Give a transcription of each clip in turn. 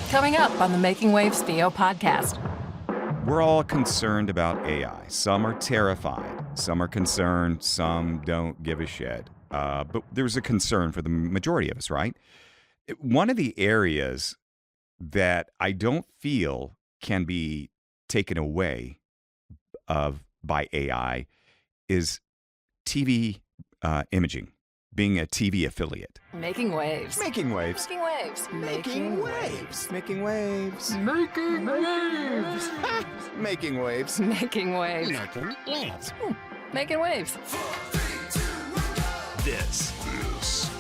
Coming up on the Making Waves VO podcast. We're all concerned about AI. Some are terrified. Some are concerned. Some don't give a shit. But there's a concern for the majority of us, right? One of the areas that I don't feel can be taken away by AI is TV imaging, being a TV affiliate. Making waves. Making waves. Making waves. Making waves. Making waves. Making waves. Making waves. Making waves. Making waves. This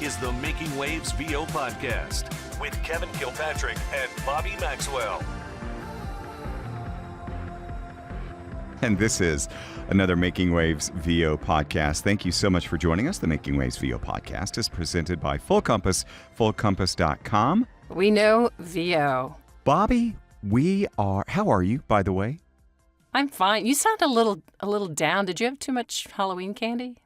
is the Making Waves VO podcast with Kevin Kilpatrick and Bobbi Maxwell. And this is another Making Waves VO podcast. Thank you so much for joining us. The Making Waves VO podcast is presented by Full Compass, fullcompass.com. We know VO. Bobbi, how are you, by the way? I'm fine. You sound a little down. Did you have too much Halloween candy?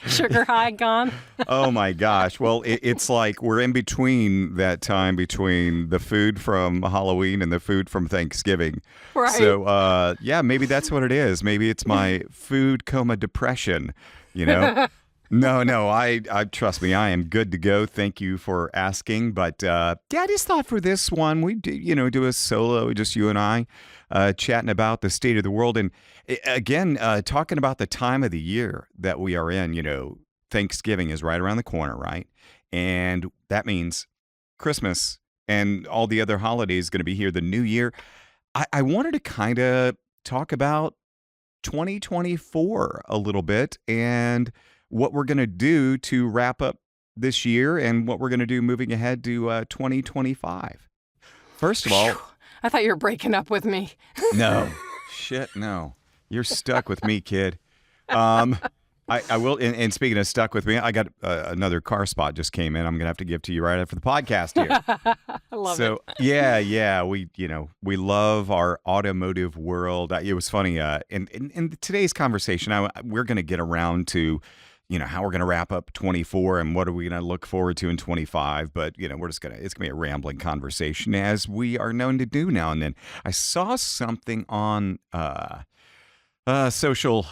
Sugar high gone? Oh my gosh. Well, it's like we're in between that time between the food from Halloween and the food from Thanksgiving. Right. So, yeah, maybe that's what it is. Maybe it's my food coma depression, you know? No, I trust me, I am good to go. Thank you for asking. But yeah, I just thought for this one, we do a solo, just you and I, chatting about the state of the world. And again, talking about the time of the year that we are in. Thanksgiving is right around the corner, right? And that means Christmas and all the other holidays going to be here, the new year. I wanted to kind of talk about 2024 a little bit and what we're going to do to wrap up this year and what we're going to do moving ahead to 2025. First of all, I thought you were breaking up with me. no. You're stuck with me, kid. I will. And speaking of stuck with me, I got another car spot just came in. I'm gonna have to give to you right after the podcast here. I love it. So yeah, we love our automotive world. It was funny. In today's conversation, we're gonna get around to, how we're gonna wrap up 24 and what are we gonna look forward to in 25. But it's gonna be a rambling conversation as we are known to do now and then. I saw something on social.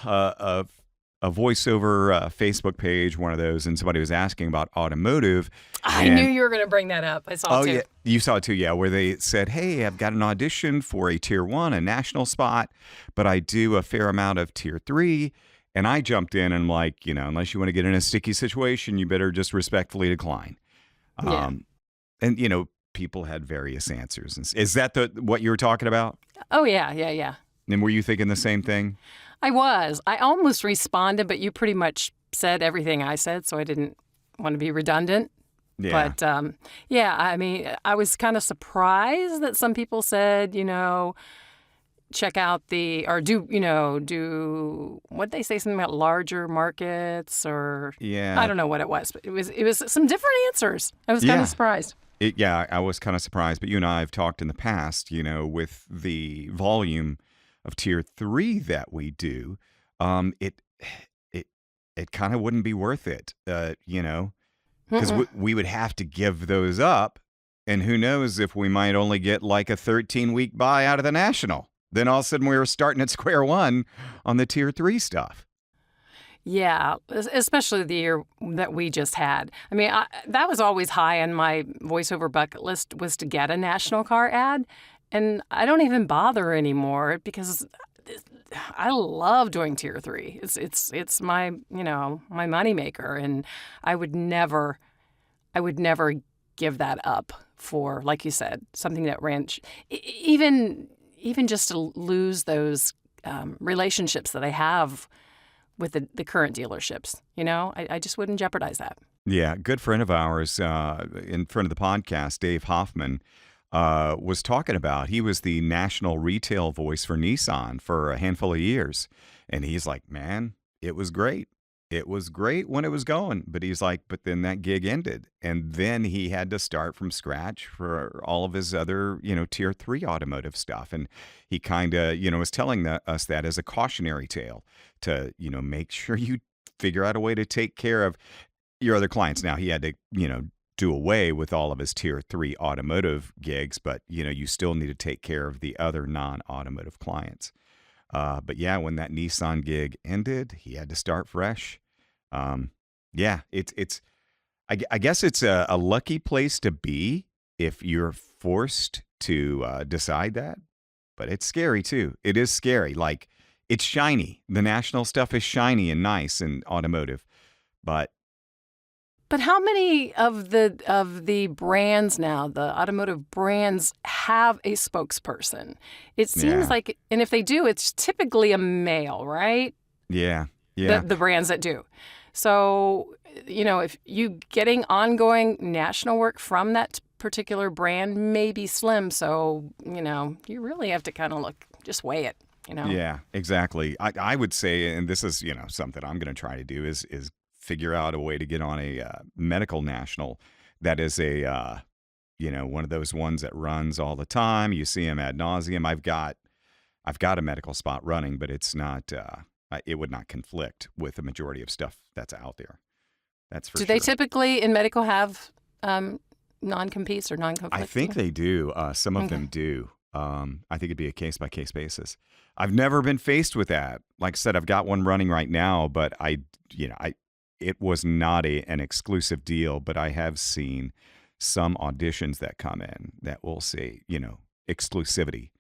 A voiceover Facebook page, one of those, and somebody was asking about automotive. I knew you were going to bring that up. I saw it too. Yeah, you saw it too, yeah, where they said, hey, I've got an audition for a Tier 1, a national spot, but I do a fair amount of Tier 3. And I jumped in and like, unless you want to get in a sticky situation, you better just respectfully decline. Yeah. And, people had various answers. Is that what you were talking about? Oh, yeah. And were you thinking the same thing? I was. I almost responded, but you pretty much said everything I said, so I didn't want to be redundant. Yeah. But, I was kind of surprised that some people said, check out what'd they say, something about larger markets or... Yeah. I don't know what it was, but it was some different answers. I was kind of surprised. I was kind of surprised, but you and I have talked in the past, with the volume of Tier 3 that we do, it kind of wouldn't be worth it, because we would have to give those up, and who knows if we might only get like a 13-week buy out of the national. Then all of a sudden we were starting at square one on the Tier 3 stuff. Yeah, especially the year that we just had. I mean, that was always high on my voiceover bucket list, was to get a national car ad. And I don't even bother anymore because I love doing Tier 3. It's my my moneymaker, and I would never give that up for, like you said, something that ran even just to lose those relationships that I have with the current dealerships. I just wouldn't jeopardize that. Yeah, a good friend of ours in front of the podcast, Dave Hoffman, was talking about. He was the national retail voice for Nissan for a handful of years. And he's like, man, it was great. It was great when it was going. But he's like, but then that gig ended. And then he had to start from scratch for all of his other, Tier 3 automotive stuff. And he kind of, was telling us that as a cautionary tale to, make sure you figure out a way to take care of your other clients. Now, he had to, do away with all of his tier 3 automotive gigs, but you still need to take care of the other non-automotive clients. But yeah, when that Nissan gig ended, he had to start fresh. Yeah, I guess it's a lucky place to be if you're forced to decide that, but it's scary too. It is scary. Like, it's shiny. The national stuff is shiny and nice in automotive, but how many of the brands now, the automotive brands, have a spokesperson? It seems yeah, like, and if they do, it's typically a male, right? yeah, yeah. The brands that do. So, if you getting ongoing national work from that particular brand may be slim. So, you really have to kind of just weigh it. Yeah, exactly. I would say, and this is something I'm going to try to do is figure out a way to get on a medical national that is a one of those ones that runs all the time. You see them ad nauseum. I've got a medical spot running, but it's not. It would not conflict with the majority of stuff that's out there. That's for Do sure. they typically in medical have non-competes or non-conflicting? I think they do. Some of Okay. them do. I think it'd be a case-by-case basis. I've never been faced with that. Like I said, I've got one running right now, but it was not an exclusive deal, but I have seen some auditions that come in that will say, exclusivity.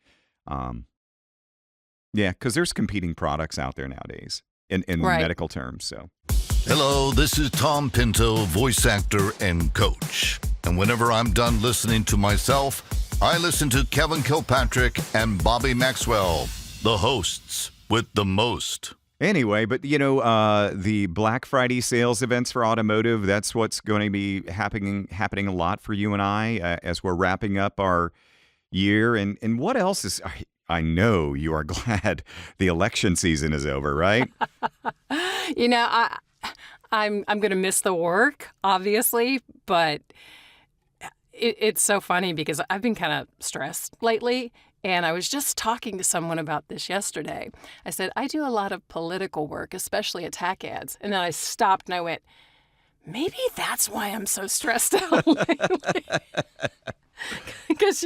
Yeah, because there's competing products out there nowadays in Right. medical terms. So Hello, this is Tom Pinto, voice actor and coach. And whenever I'm done listening to myself, I listen to Kevin Kilpatrick and Bobbi Maxwell, the hosts with the most. anyway, but the Black Friday sales events for automotive, that's what's going to be happening a lot for you and I as we're wrapping up our year. And what else is? I know you are glad the election season is over, right? I'm going to miss the work, obviously, but it's so funny because I've been kind of stressed lately. And I was just talking to someone about this yesterday. I said, I do a lot of political work, especially attack ads. And then I stopped and I went, maybe that's why I'm so stressed out lately. Because,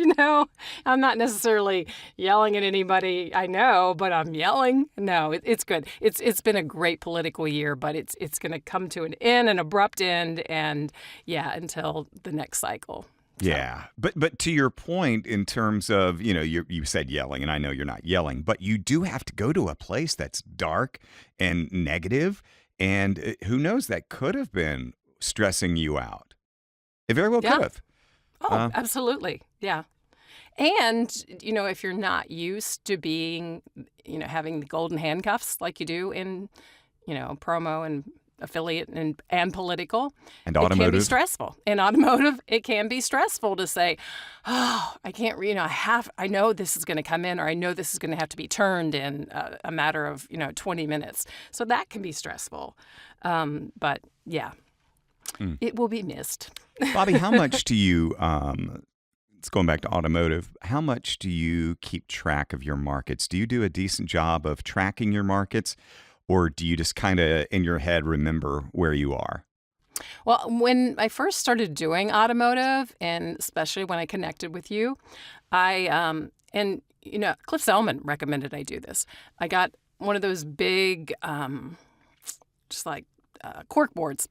I'm not necessarily yelling at anybody I know, but I'm yelling. No, it's good. It's been a great political year, but it's going to come to an abrupt end, and until the next cycle. So. Yeah, but to your point in terms of you said yelling, and I know you're not yelling, but you do have to go to a place that's dark and negative, and who knows, that could have been stressing you out. It very well could have. Oh, absolutely. Yeah. And, if you're not used to being, having the golden handcuffs like you do in, promo and affiliate and political, And it can be automotive. stressful. In automotive, it can be stressful to say, oh, I can't, I know this is going to come in, or I know this is going to have to be turned in a matter of, 20 minutes. So that can be stressful. But yeah, it will be missed. Bobbi, how much do you, it's going back to automotive, how much do you keep track of your markets? Do you do a decent job of tracking your markets, or do you just kind of in your head remember where you are? Well, when I first started doing automotive, and especially when I connected with you, Cliff Zellman recommended I do this. I got one of those big, just like cork boards,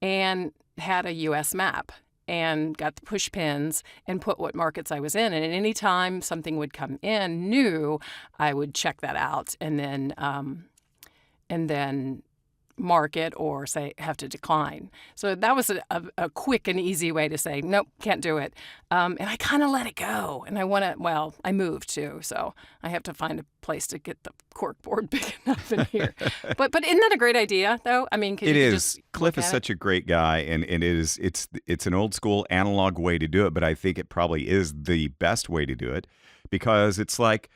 and had a U.S. map and got the push pins and put what markets I was in. And at any time something would come in new, I would check that out and then mark it or say have to decline. So that was a quick and easy way to say, nope, can't do it. And I kind of let it go. And I moved too. So I have to find a place to get the cork board big enough in here. But isn't that a great idea though? I mean, It is. Cliff is such a great guy, and it's an old school analog way to do it, but I think it probably is the best way to do it, because it's like,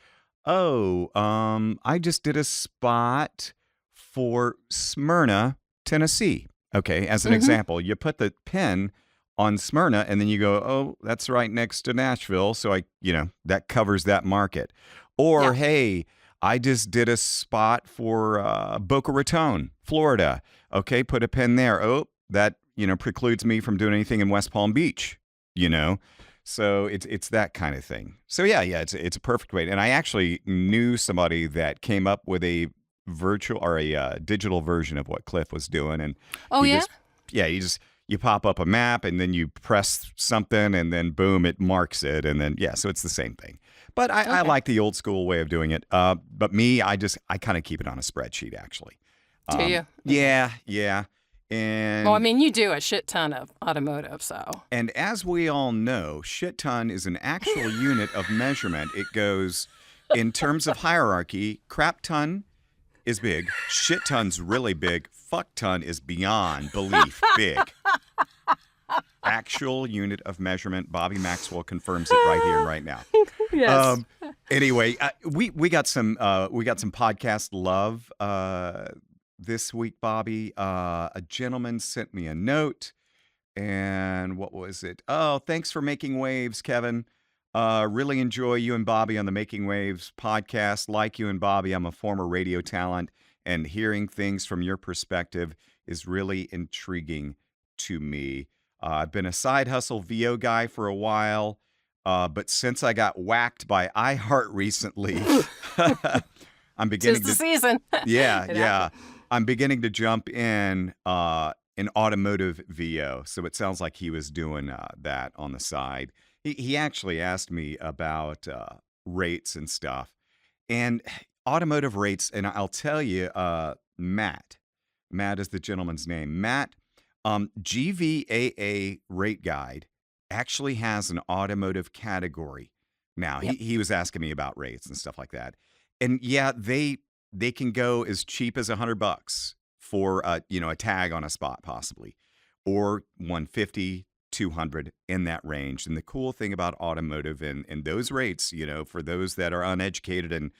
I just did a spot for Smyrna, Tennessee. Okay, as an example, you put the pin on Smyrna and then you go, oh, that's right next to Nashville, so that covers that market. Or hey, I just did a spot for Boca Raton, Florida. Okay, put a pin there. Oh, that precludes me from doing anything in West Palm Beach, you know? So it's that kind of thing. So yeah, it's a perfect way. And I actually knew somebody that came up with a virtual or a digital version of what Cliff was doing, and Oh, he yeah? just you pop up a map and then you press something and then boom, it marks it, and then so it's the same thing. But I Okay. like the old school way of doing it. But me, I kind of keep it on a spreadsheet actually. Do you? Yeah. Well, I And mean, you do a shit ton of automotive, so. And as we all know, shit ton is an actual unit of measurement. It goes in terms of hierarchy. Crap ton is big. Shit ton's really big. Fuck ton is beyond belief big. Actual unit of measurement. Bobby Maxwell confirms it right here and right now. Yes. Anyway, we got some podcast love this week, Bobby. A gentleman sent me a note. And what was it? Oh, thanks for making waves, Kevin. Really enjoy you and Bobby on the Making Waves podcast. Like you and Bobby, I'm a former radio talent, and hearing things from your perspective is really intriguing to me. I've been a side hustle VO guy for a while, but since I got whacked by iHeart recently, I'm beginning 'Tis the to season. yeah, It yeah. happened. I'm beginning to jump in automotive VO. So it sounds like he was doing that on the side. He actually asked me about rates and stuff. And automotive rates, and I'll tell you, Matt is the gentleman's name. Matt, GVAA Rate Guide actually has an automotive category. Now, Yep. he was asking me about rates and stuff like that. And yeah, they can go as cheap as $100 for a tag on a spot possibly, or 150, 200 in that range. And the cool thing about automotive and those rates, for those that are uneducated and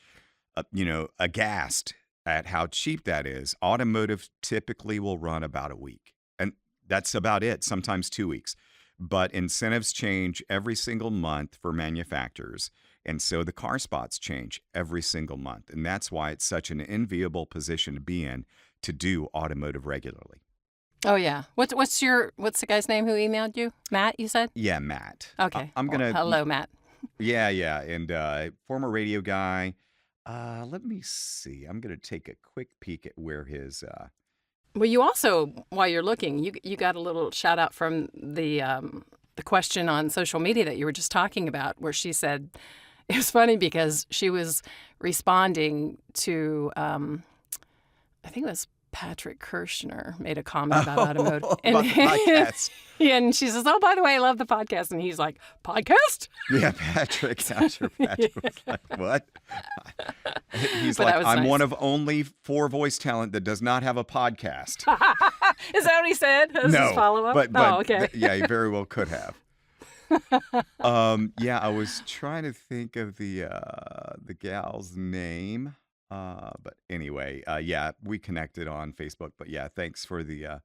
aghast at how cheap that is, automotive typically will run about a week. And that's about it, sometimes 2 weeks. But incentives change every single month for manufacturers. And so the car spots change every single month. And that's why it's such an enviable position to be in to do automotive regularly. Oh, yeah. What's the guy's name who emailed you? Matt, you said? Yeah, Matt. Okay. I'm Well, going to. hello, Matt. Yeah. And former radio guy. Let me see. I'm going to take a quick peek at where his. Well, you also, while you're looking, you got a little shout out from the question on social media that you were just talking about, where she said it was funny because she was responding to I think it was Patrick Kirshner made a comment about automotive, About the podcast. and she says, "Oh, by the way, I love the podcast," and he's like, "Podcast?" Yeah, Patrick. I'm sure Patrick was like, what? He's But like, that was I'm nice. one of only 4 voice talent that does not have a podcast. Is that what he said? As his No, follow up? but Oh, okay. yeah, he very well could have. Yeah, I was trying to think of the gal's name, but anyway, yeah, we connected on Facebook. But yeah, thanks for the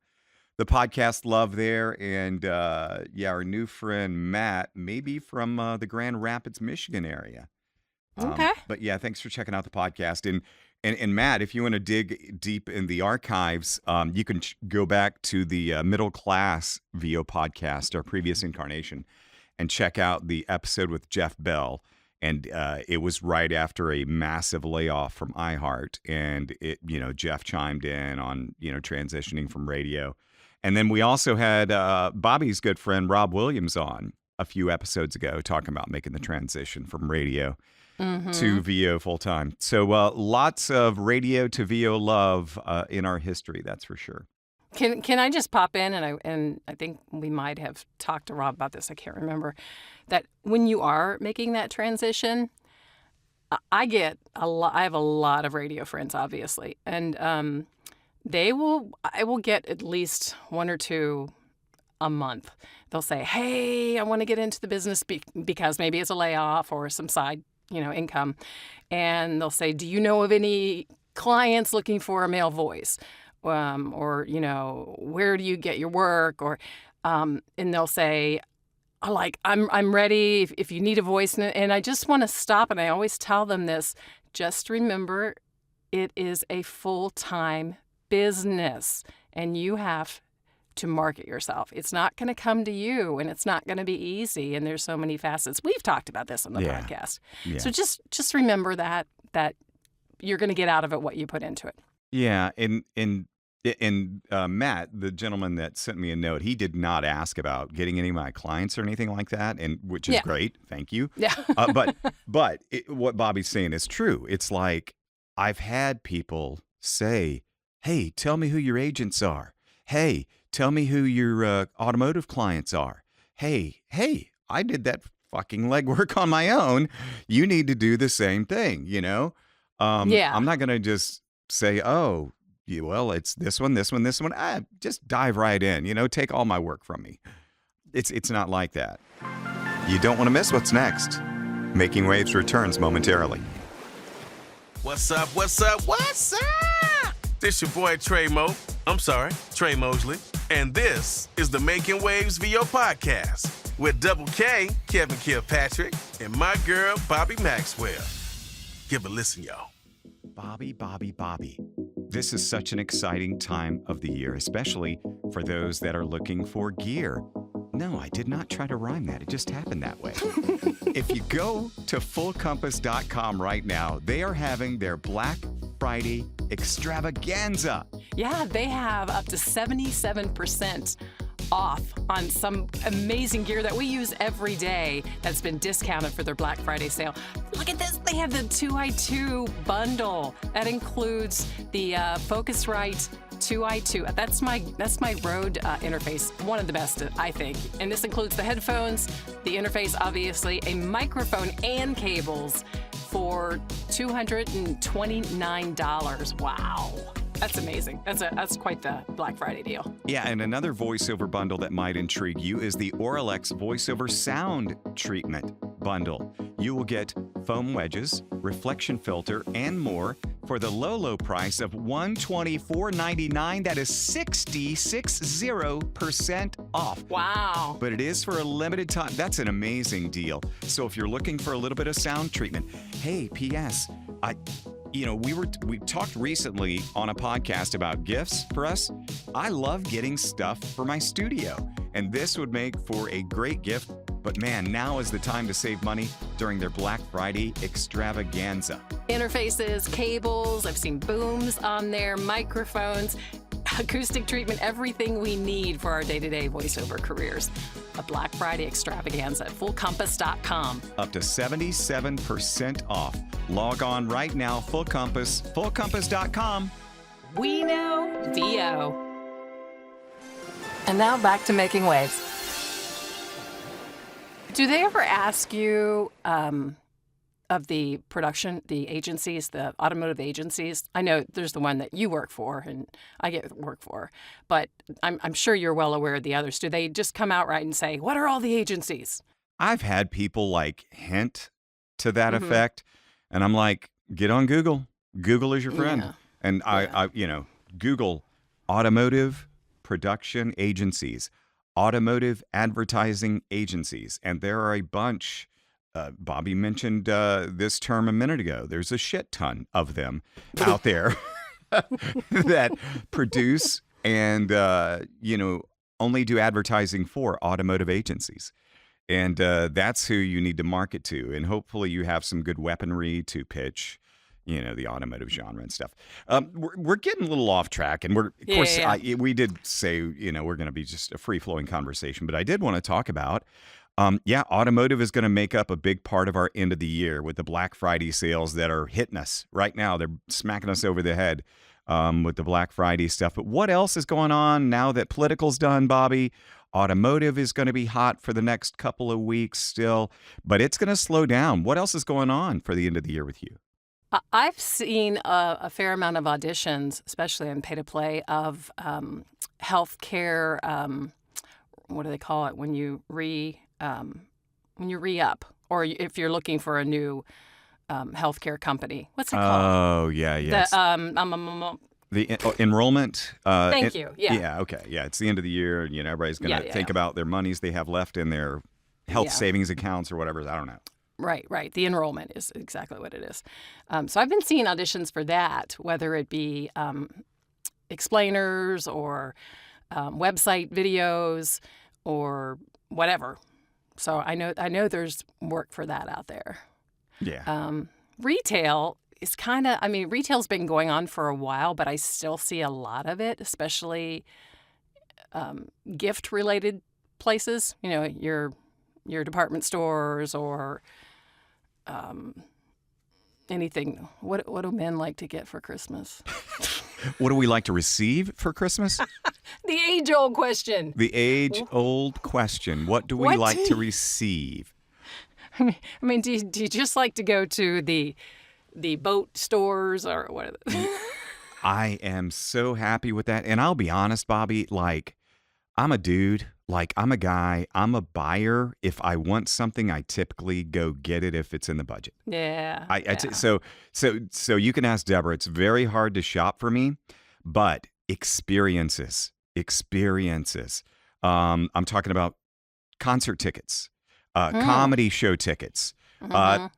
podcast love there, and yeah, our new friend Matt, maybe from the Grand Rapids, Michigan area. Okay. But yeah, thanks for checking out the podcast. And Matt, if you want to dig deep in the archives, you can go back to the Middle Class VO podcast, our previous incarnation, and check out the episode with Jeff Bell. And it was right after a massive layoff from iHeart, and Jeff chimed in on transitioning from radio. And then we also had Bobby's good friend Rob Williams on a few episodes ago talking about making the transition from radio to VO full time. So lots of radio to VO love in our history, that's for sure. Can I just pop in, and I think we might have talked to Rob about this. I can't remember that when you are making that transition, I have a lot of radio friends, obviously, and I will get at least 1 or 2 a month. They'll say, "Hey, I want to get into the business because maybe it's a layoff or some side income," and they'll say, "Do you know of any clients looking for a male voice?" Or where do you get your work? Or and they'll say, I'm ready if you need a voice. And I just want to stop, and I always tell them this: just remember, it is a full-time business, and you have to market yourself. It's not going to come to you, and it's not going to be easy. And there's so many facets. We've talked about this on the podcast. Yeah. So just remember that you're going to get out of it what you put into it. Yeah, and Matt, the gentleman that sent me a note, he did not ask about getting any of my clients or anything like that, and which is great. Thank you. Yeah. But what Bobby's saying is true. It's like I've had people say, "Hey, tell me who your agents are. Hey, tell me who your automotive clients are. Hey, I did that fucking legwork on my own. You need to do the same thing, you know?" I'm not going to just say, "Oh, well, it's this one, this one, this one." Just dive right in, take all my work from me. It's not like that. You don't want to miss what's next. Making Waves returns momentarily. What's up? This your boy Trey Mosley, and this is the Making Waves VO podcast with Double K, Kevin Kilpatrick, and my girl, Bobbi Maxwell. Give a listen, y'all. Bobbi. This is such an exciting time of the year, especially for those that are looking for gear. No, I did not try to rhyme that. It just happened that way. If you go to fullcompass.com right now, they are having their Black Friday extravaganza. Yeah, they have up to 77% off on some amazing gear that we use every day that's been discounted for their Black Friday sale. Look at this. They have the 2i2 bundle. That includes the Focusrite 2i2. That's my road interface, one of the best, I think. And this includes the headphones, the interface, obviously, a microphone and cables for $229. Wow. That's amazing. That's quite the Black Friday deal. Yeah, and another voiceover bundle that might intrigue you is the Auralex voiceover sound treatment bundle. You will get foam wedges, reflection filter, and more for the low price of $124.99. That is 60% off. Wow. But it is for a limited time. That's an amazing deal. So if you're looking for a little bit of sound treatment, hey, P.S., we talked recently on a podcast about gifts for us. I love getting stuff for my studio, and this would make for a great gift. But man, now is the time to save money during their Black Friday extravaganza. Interfaces, cables, I've seen booms on there, microphones, acoustic treatment, everything we need for our day-to-day voiceover careers. A Black Friday extravaganza at fullcompass.com. Up to 77% off. Log on right now, fullcompass.com. We know VO. And now back to Making Waves. Do they ever ask you of the production, the agencies, the automotive agencies? I know there's the one that you work for and I get work for, but I'm sure you're well aware of the others. Do they just come outright and say, what are all the agencies? I've had people hint to that effect, and I'm like, get on Google. Google is your friend. Yeah. And I Google automotive production agencies, automotive advertising agencies, and there are a bunch. Bobbi mentioned this term a minute ago. There's a shit ton of them out there that produce and only do advertising for automotive agencies. And that's who you need to market to. And hopefully you have some good weaponry to pitch, the automotive genre and stuff. We're getting a little off track. And we did say, we're going to be just a free-flowing conversation. But I did want to talk about, automotive is going to make up a big part of our end of the year with the Black Friday sales that are hitting us right now. They're smacking us over the head with the Black Friday stuff. But what else is going on now that political's done, Bobbi? Automotive is going to be hot for the next couple of weeks still, but it's going to slow down. What else is going on for the end of the year with you? I've seen a fair amount of auditions, especially in pay-to-play, of healthcare. What do they call it when you re-up, or if you're looking for a new healthcare company? What's it called? Oh yeah, yes. The enrollment. Thank you. Yeah. Yeah. Okay. Yeah. It's the end of the year. Everybody's going to think about their monies they have left in their health savings accounts or whatever. I don't know. Right. The enrollment is exactly what it is. So I've been seeing auditions for that, whether it be explainers or website videos or whatever. So I know there's work for that out there. Yeah. Retail is retail's been going on for a while, but I still see a lot of it, especially gift related places. Your department stores or anything. What do men like to get for Christmas? What do we like to receive for Christmas? The age-old question. The age-old question. What do we What like do to you- receive? Do you just like to go to the boat stores or what? I am so happy with that. And I'll be honest, Bobby, like, I'm a dude. Like, I'm a guy. I'm a buyer. If I want something, I typically go get it if it's in the budget. Yeah. So you can ask Deborah. It's very hard to shop for me, but experiences. I'm talking about concert tickets, comedy show tickets,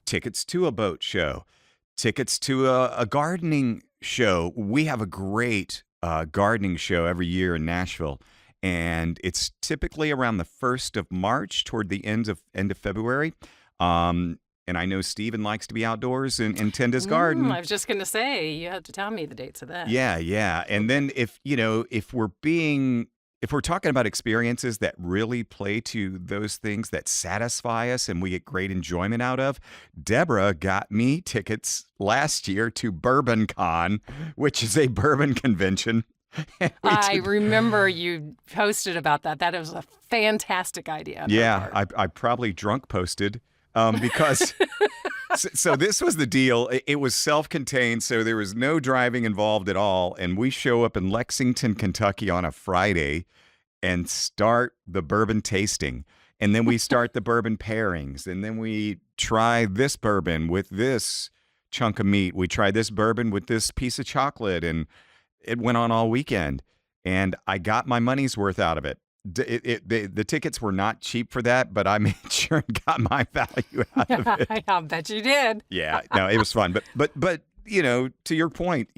tickets to a boat show, tickets to a gardening show. We have a great gardening show every year in Nashville. And it's typically around the 1st of March toward the end of February. And I know Steven likes to be outdoors and tend his garden. I was just going to say, you have to tell me the dates of that. Yeah. And then if we're talking about experiences that really play to those things that satisfy us and we get great enjoyment out of, Deborah got me tickets last year to Bourbon Con, which is a bourbon convention. I remember you posted about that. That was a fantastic idea. on her part. I probably drunk posted because so this was the deal. It was self-contained, so there was no driving involved at all. And we show up in Lexington, Kentucky on a Friday and start the bourbon tasting. And then we start the bourbon pairings. And then we try this bourbon with this chunk of meat. We try this bourbon with this piece of chocolate. And it went on all weekend, and I got my money's worth out of it. The tickets were not cheap for that, but I made sure and got my value out of it. I'll bet you did. Yeah, no, it was fun. But to your point,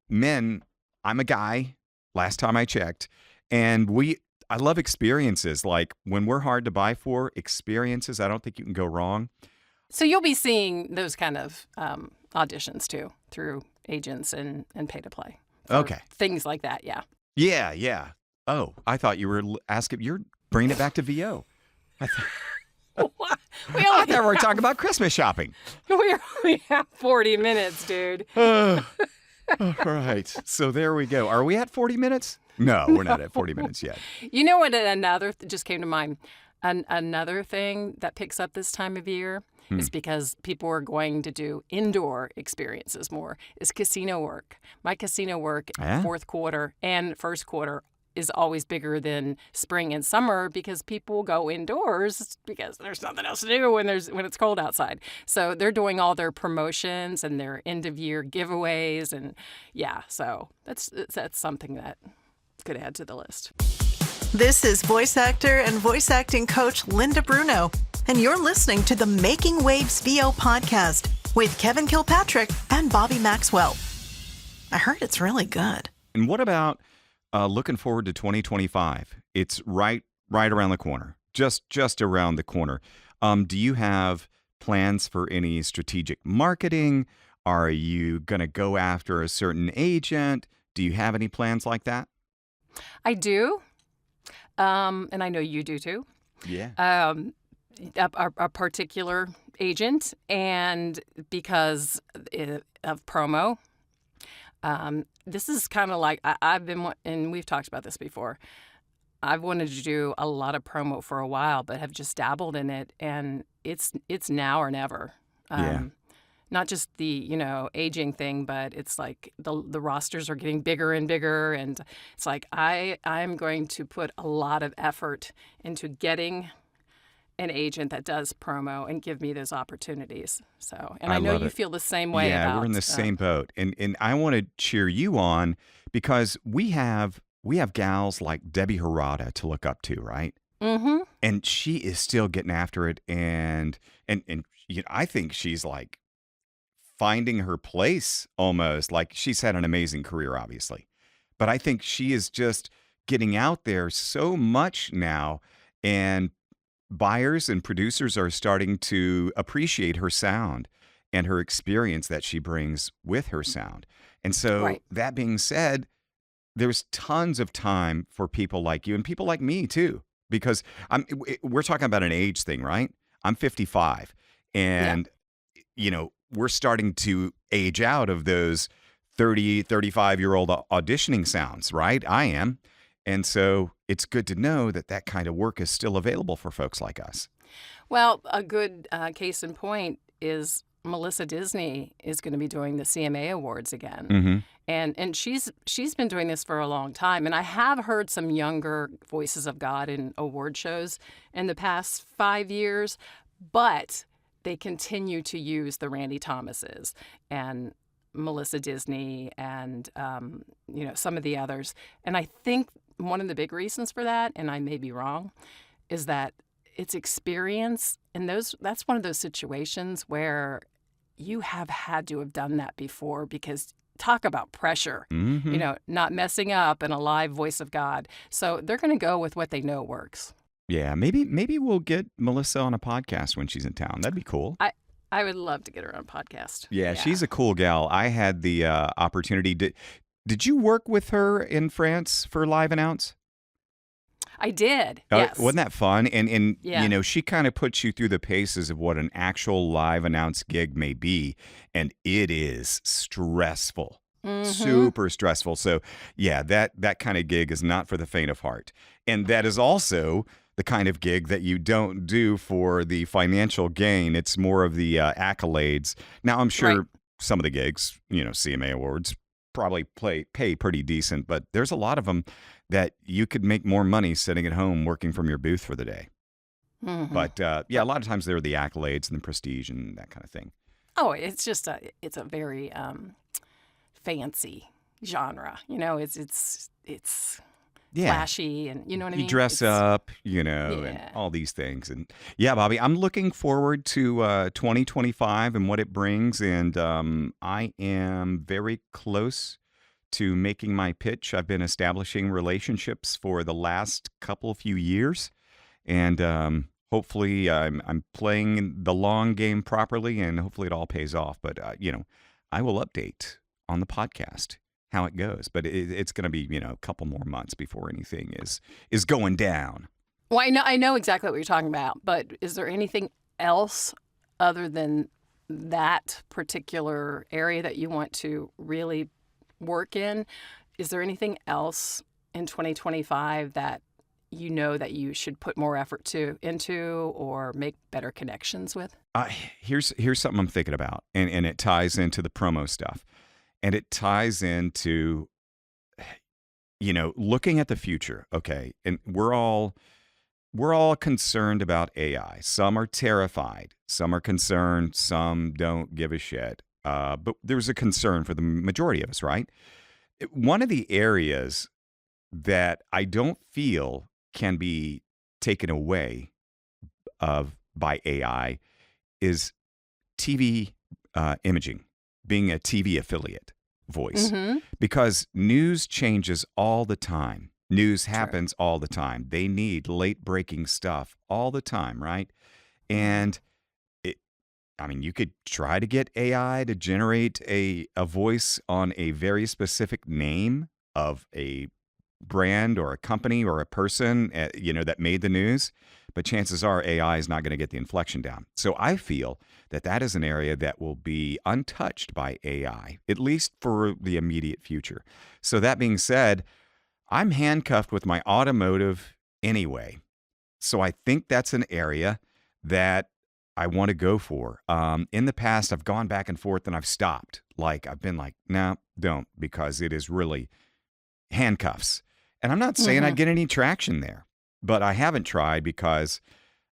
men, I'm a guy, last time I checked, and I love experiences. Like when we're hard to buy for, experiences, I don't think you can go wrong. So you'll be seeing those kind of auditions too through agents and pay to play. Okay. Things like that, yeah. Yeah. Oh, I thought you were asking. You're bringing it back to VO. We I only thought we were talking about Christmas shopping. we only have 40 minutes, dude. All right. So there we go. Are we at 40 minutes? No, we're not at 40 minutes yet. You know what? Just came to mind. Another thing that picks up this time of year is because people are going to do indoor experiences more, is casino work. My casino work fourth quarter and first quarter is always bigger than spring and summer because people go indoors because there's nothing else to do when it's cold outside. So they're doing all their promotions and their end of year giveaways, and so that's something that could add to the list. This is voice actor and voice acting coach Linda Bruno, and you're listening to the Making Waves VO podcast with Kevin Kilpatrick and Bobbi Maxwell. I heard it's really good. And what about looking forward to 2025? It's right around the corner, just around the corner. Do you have plans for any strategic marketing? Are you going to go after a certain agent? Do you have any plans like that? I do. And I know you do too. Yeah. A particular agent, and because of promo, this is kind of like I've been, and we've talked about this before. I've wanted to do a lot of promo for a while, but have just dabbled in it, and it's now or never. Not just the aging thing, but it's like the rosters are getting bigger and bigger, and it's like I'm going to put a lot of effort into getting an agent that does promo and give me those opportunities. So, and I know you feel the same way. Yeah, we're in the same boat, and I want to cheer you on because we have gals like Debbie Harada to look up to, right? Mm-hmm. And she is still getting after it, and I think she's like finding her place almost. Like she's had an amazing career, obviously, but I think she is just getting out there so much now, and buyers and producers are starting to appreciate her sound and her experience that she brings with her sound. And so, Right. that being said, there's tons of time for people like you and people like me too, because we're talking about an age thing, right? I'm 55, Yeah. and we're starting to age out of those 30, 35-year-old auditioning sounds, right? I am. And so it's good to know that that kind of work is still available for folks like us. Well, a good case in point is Melissa Disney is going to be doing the CMA Awards again. Mm-hmm. And she's been doing this for a long time. And I have heard some younger voices of God in award shows in the past 5 years, but they continue to use the Randy Thomases and Melissa Disney and some of the others. And I think one of the big reasons for that, and I may be wrong, is that it's experience, and that's one of those situations where you have had to have done that before, because talk about pressure, Mm-hmm. not messing up and a live voice of God. So they're going to go with what they know works. Yeah, maybe we'll get Melissa on a podcast when she's in town. That'd be cool. I would love to get her on a podcast. Yeah, she's a cool gal. I had the opportunity. Did you work with her in France for Live Announce? I did. Yes. Wasn't that fun? And Yeah. she kind of puts you through the paces of what an actual live announce gig may be, and it is stressful. Mm-hmm. Super stressful. So, yeah, that kind of gig is not for the faint of heart. And that is also the kind of gig that you don't do for the financial gain. It's more of the accolades. Now, I'm sure Right. some of the gigs, CMA Awards, probably pay pretty decent, but there's a lot of them that you could make more money sitting at home working from your booth for the day. Mm-hmm. But yeah, a lot of times they're the accolades and the prestige and that kind of thing. Oh, it's just it's a very fancy genre. It's Yeah. flashy, and you know what I mean? You dress It's- up, and Yeah. all these things. And yeah, Bobby, I'm looking forward to 2025 and what it brings. And I am very close to making my pitch. I've been establishing relationships for the last few years. And hopefully I'm playing the long game properly, and hopefully it all pays off. But, I will update on the podcast how it goes. But it's going to be, a couple more months before anything is going down. Well, I know exactly what you're talking about, but is there anything else other than that particular area that you want to really work in? Is there anything else in 2025 that that you should put more effort into or make better connections with? Here's something I'm thinking about, and it ties into the promo stuff, and it ties into looking at the future. Okay, and we're all concerned about AI. Some are terrified, some are concerned, some don't give a shit. But there's a concern for the majority of us, right? One of the areas that I don't feel can be taken away by AI is TV imaging, being a TV affiliate voice, Mm-hmm. because news changes all the time. News True. happens all the time. They need late breaking stuff all the time, right? And you could try to get AI to generate a voice on a very specific name of a brand or a company or a person, that made the news. But chances are AI is not going to get the inflection down. So I feel that is an area that will be untouched by AI, at least for the immediate future. So that being said, I'm handcuffed with my automotive anyway. So I think that's an area that I want to go for. In the past, I've gone back and forth and I've stopped. I've been like, no, don't, because it is really handcuffs. And I'm not saying I'd get any traction there, but I haven't tried because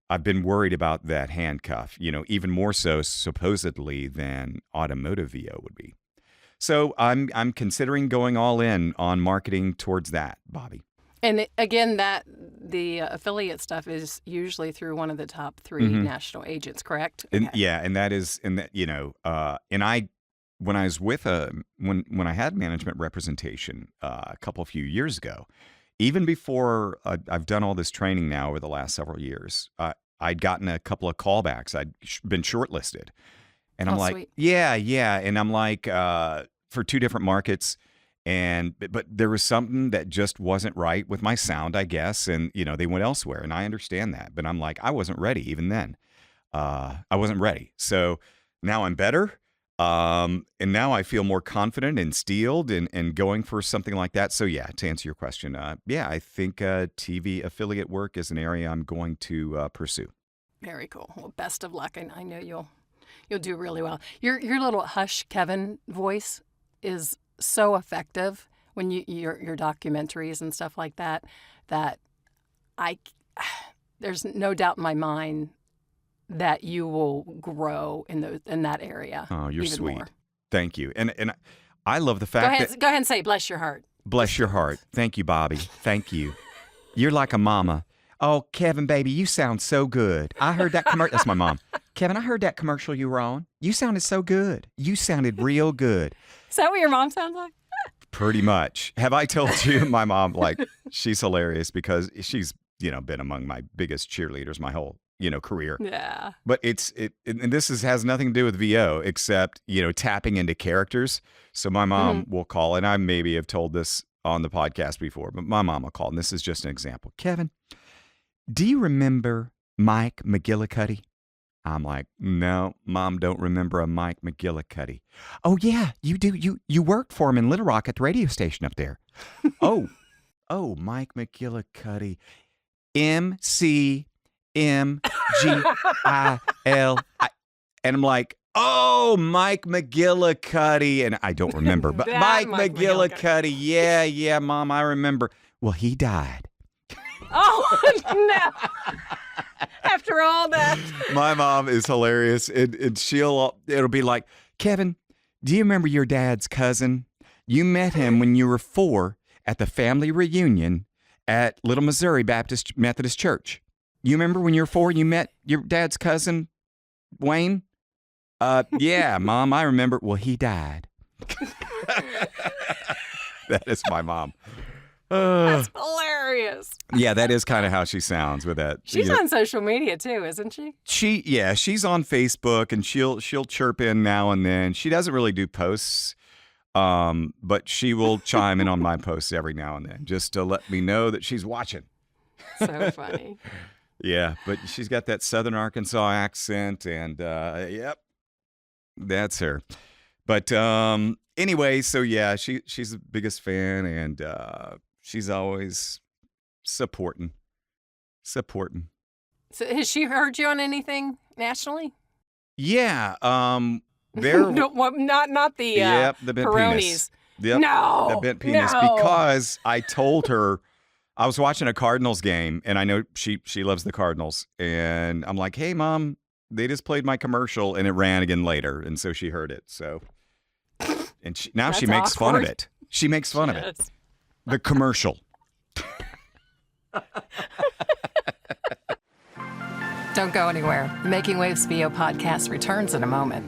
I've been worried about that handcuff, even more so supposedly than automotive VO would be. So I'm considering going all in on marketing towards that, Bobby. And again, that the affiliate stuff is usually through one of the top 3 national agents, correct? And, Okay. yeah, and that is, and that and I, when I was with when I had management representation a few years ago, even before I've done all this training now over the last several years, I'd gotten a couple of callbacks. I'd been shortlisted. And I'm Oh, like, sweet. yeah. And I'm like, for 2 different markets. But there was something that just wasn't right with my sound, I guess. And, they went elsewhere. And I understand that. But I'm like, I wasn't ready even then. I wasn't ready. So now I'm better. And now I feel more confident and steeled and going for something like that. So, yeah, to answer your question, I think TV affiliate work is an area I'm going to pursue. Very cool. Well, best of luck, and I know you'll do really well. Your little Hush Kevin voice is so effective when your documentaries and stuff like that there's no doubt in my mind that you will grow in that area. Oh, you're even sweet. more. Thank you. And I love the fact that Go ahead and say bless your heart. bless your heart. Thank you, Bobby. Thank you. You're like a mama. Oh, Kevin, baby, you sound so good. I heard that commercial. That's my mom. Kevin, I heard that commercial you were on. You sounded so good. You sounded real good. Is that what your mom sounds like? Pretty much. Have I told you my mom, she's hilarious because she's, been among my biggest cheerleaders my whole, career. Yeah. But and this has nothing to do with VO except, tapping into characters. So my mom will call, and I maybe have told this on the podcast before, but my mom will call, and this is just an example. Kevin, do you remember Mike McGillicuddy? I'm like, no, Mom, don't remember a Mike McGillicuddy. Oh, yeah, you do. You worked for him in Little Rock at the radio station up there. Oh, Mike McGillicuddy. MCMGIL. And I'm like, oh, Mike McGillicuddy. And I don't remember, but Mike McGillicuddy. Yeah, Mom, I remember. Well, he died. Oh, no. After all that. My mom is hilarious. And it'll be like, Kevin, do you remember your dad's cousin? You met him when you were 4 at the family reunion at Little Missouri Baptist Methodist Church. You remember when you were 4, you met your dad's cousin, Wayne? Yeah, Mom, I remember. Well, he died. That is my mom. That's hilarious. Yeah, that is kind of how she sounds with that. She's on social media too, isn't she? She's on Facebook, and she'll chirp in now and then. She doesn't really do posts, but she will chime in on my posts every now and then just to let me know that she's watching. So funny. Yeah, but she's got that Southern Arkansas accent, and yep, that's her. But anyway, so yeah, she's the biggest fan, and she's always supporting. So has she heard you on anything nationally? Yeah, there. No, not the the bent Peronis. penis. Yep, No, the bent penis. no. Because I told her I was watching a Cardinals game, and I know she loves the Cardinals, and I'm like, hey, Mom, they just played my commercial, and it ran again later, and so she heard it. So, and she That's makes fun of awkward. it. She makes fun of it. Yes. The commercial. Don't go anywhere. The Making Waves VO podcast returns in a moment.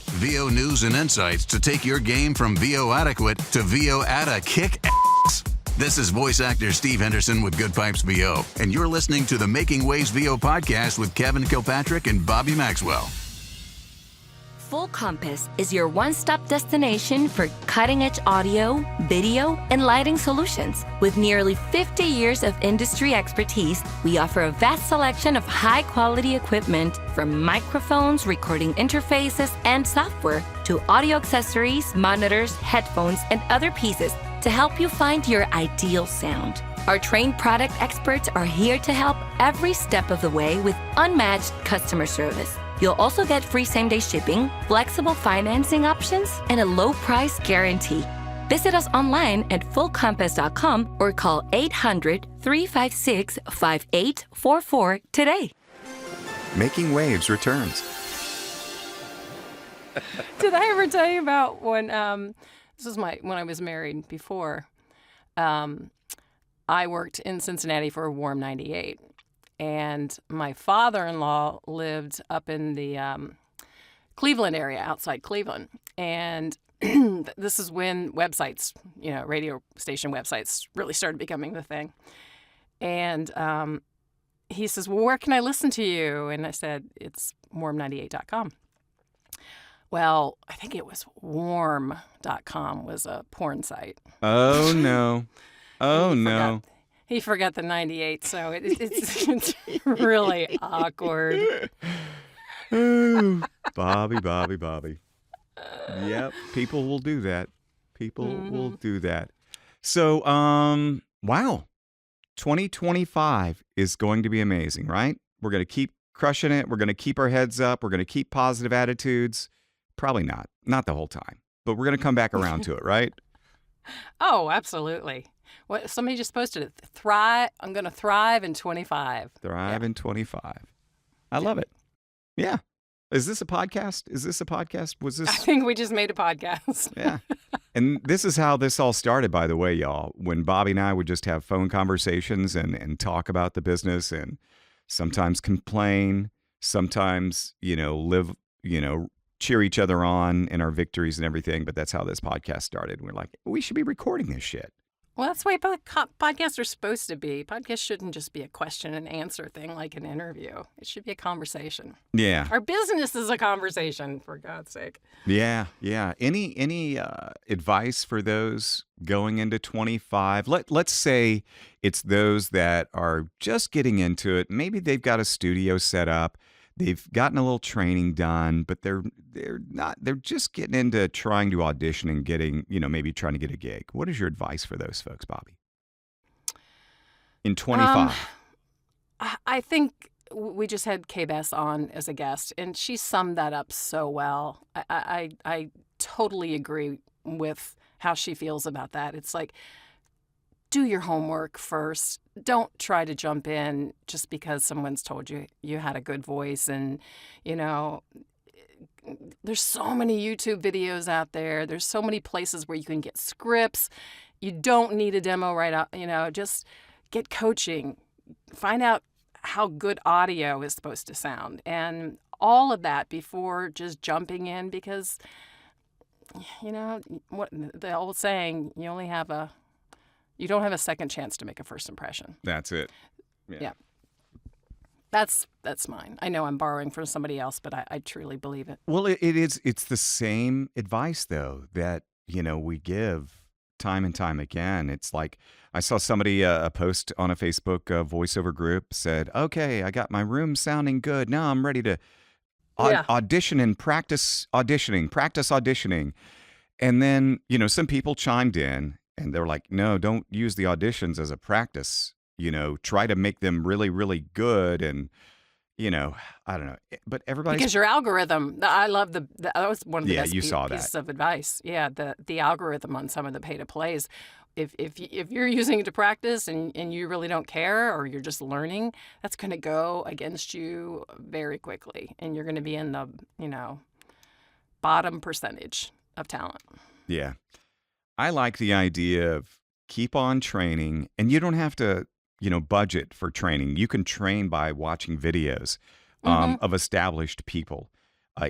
VO news and insights to take your game from VO adequate to VO at a kick ass. This is voice actor Steve Henderson with Good Pipes VO, and you're listening to the Making Waves VO podcast with Kevin Kilpatrick and Bobbi Maxwell. Full Compass is your one-stop destination for cutting-edge audio, video, and lighting solutions. With nearly 50 years of industry expertise, we offer a vast selection of high-quality equipment from microphones, recording interfaces, and software to audio accessories, monitors, headphones, and other pieces to help you find your ideal sound. Our trained product experts are here to help every step of the way with unmatched customer service. You'll also get free same-day shipping, flexible financing options, and a low price guarantee. Visit us online at fullcompass.com or call 800-356-5844 today. Making Waves returns. Did I ever tell you about when this was when I was married before? I worked in Cincinnati for Warm 98. And my father-in-law lived up in the Cleveland area, outside Cleveland. And this is when websites, radio station websites really started becoming the thing. And he says, well, where can I listen to you? And I said, it's warm98.com. Well, I think it was warm.com was a porn site. Oh, no. Oh, no. He forgot the 98, so it's really awkward. Ooh, Bobby. Yep, people will do that. People will do that. So, wow. 2025 is going to be amazing, right? We're going to keep crushing it. We're going to keep our heads up. We're going to keep positive attitudes. Probably not the whole time, but we're going to come back around to it, right? Oh, absolutely. What somebody just posted it. Thrive. I'm going to thrive in 25. Thrive in 25. I love it. Yeah. Is this a podcast? Was this? I think we just made a podcast. Yeah. And this is how this all started, by the way, y'all. When Bobbi and I would just have phone conversations and talk about the business and sometimes complain, sometimes, cheer each other on in our victories and everything. But that's how this podcast started. We're like, we should be recording this shit. Well, that's the way podcasts are supposed to be. Podcasts shouldn't just be a question and answer thing like an interview. It should be a conversation. Yeah. Our business is a conversation, for God's sake. Yeah. Any advice for those going into 25? Let's say it's those that are just getting into it. Maybe they've got a studio set up. They've gotten a little training done, but they're just getting into trying to audition and getting, maybe trying to get a gig. What is your advice for those folks, Bobbi? In 25. I think we just had K-Bess on as a guest, and she summed that up so well. I totally agree with how she feels about that. It's like, do your homework first. Don't try to jump in just because someone's told you had a good voice. And, there's so many YouTube videos out there. There's so many places where you can get scripts. You don't need a demo right out. Just get coaching. Find out how good audio is supposed to sound. And all of that before just jumping in because, what the old saying, you don't have a second chance to make a first impression. That's it. Yeah. That's mine. I know I'm borrowing from somebody else, but I truly believe it. Well, it's the same advice, though, that, we give time and time again. It's like I saw somebody, a post on a Facebook voiceover group said, okay, I got my room sounding good. Now I'm ready to audition and practice auditioning. And then, some people chimed in. And they're like, no, don't use the auditions as a practice. Try to make them really, really good. And, I don't know. But everybody's... Because your algorithm, I love that was one of the best pieces of advice. Yeah, the algorithm on some of the pay-to-plays. If you're using it to practice and you really don't care or you're just learning, that's going to go against you very quickly. And you're going to be in the, bottom percentage of talent. Yeah. I like the idea of keep on training, and you don't have to, budget for training. You can train by watching videos of established people,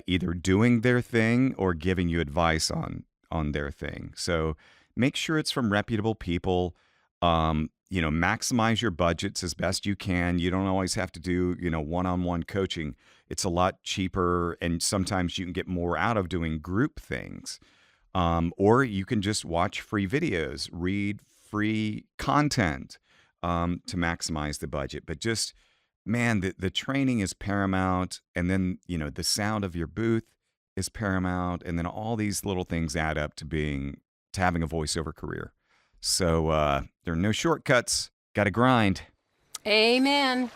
either doing their thing or giving you advice on their thing. So make sure it's from reputable people. Maximize your budgets as best you can. You don't always have to do, one-on-one coaching. It's a lot cheaper, and sometimes you can get more out of doing group things. Or you can just watch free videos, read free content to maximize the budget. But just, man, the training is paramount. And then, the sound of your booth is paramount. And then all these little things add up to having a voiceover career. So there are no shortcuts. Got to grind. Amen.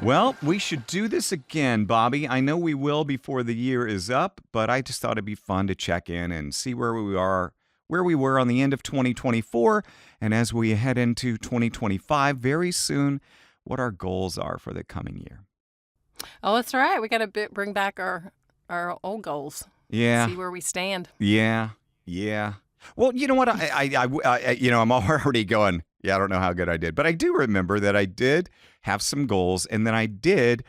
Well, we should do this again, Bobbi. I know we will before the year is up, but I just thought it'd be fun to check in and see where we were on the end of 2024, and as we head into 2025 very soon, what our goals are for the coming year. Oh, that's right. We got to bring back our old goals. Yeah. See where we stand. Yeah. Well, you know what? I'm already going, I don't know how good I did, but I do remember that I did have some goals, and then I did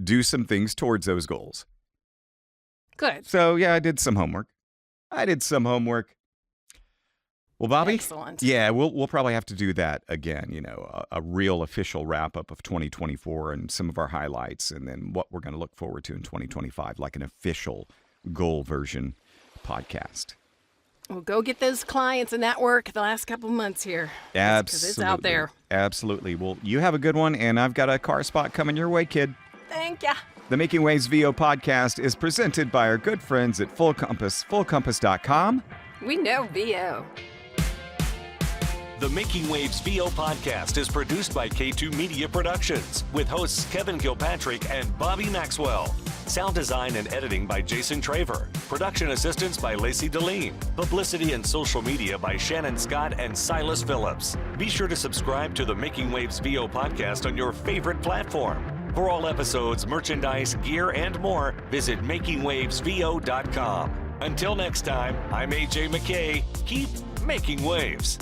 do some things towards those goals. Good. So, yeah, I did some homework. Well, Bobbi, Excellent. yeah, we'll probably have to do that again, a real official wrap-up of 2024 and some of our highlights, and then what we're going to look forward to in 2025, like an official goal version podcast. Well, go get those clients and that work the last couple months here. Absolutely. Because it's out there. Absolutely. Well, you have a good one, and I've got a car spot coming your way, kid. Thank ya. The Making Waves VO podcast is presented by our good friends at Full Compass, fullcompass.com. We know VO. The Making Waves VO podcast is produced by K2 Media Productions with hosts Kevin Kilpatrick and Bobbi Maxwell. Sound design and editing by Jason Traver. Production assistance by Lacey Deline. Publicity and social media by Shannon Scott and Silas Phillips. Be sure to subscribe to the Making Waves VO podcast on your favorite platform. For all episodes, merchandise, gear, and more, visit makingwavesvo.com. Until next time, I'm AJ McKay. Keep making waves.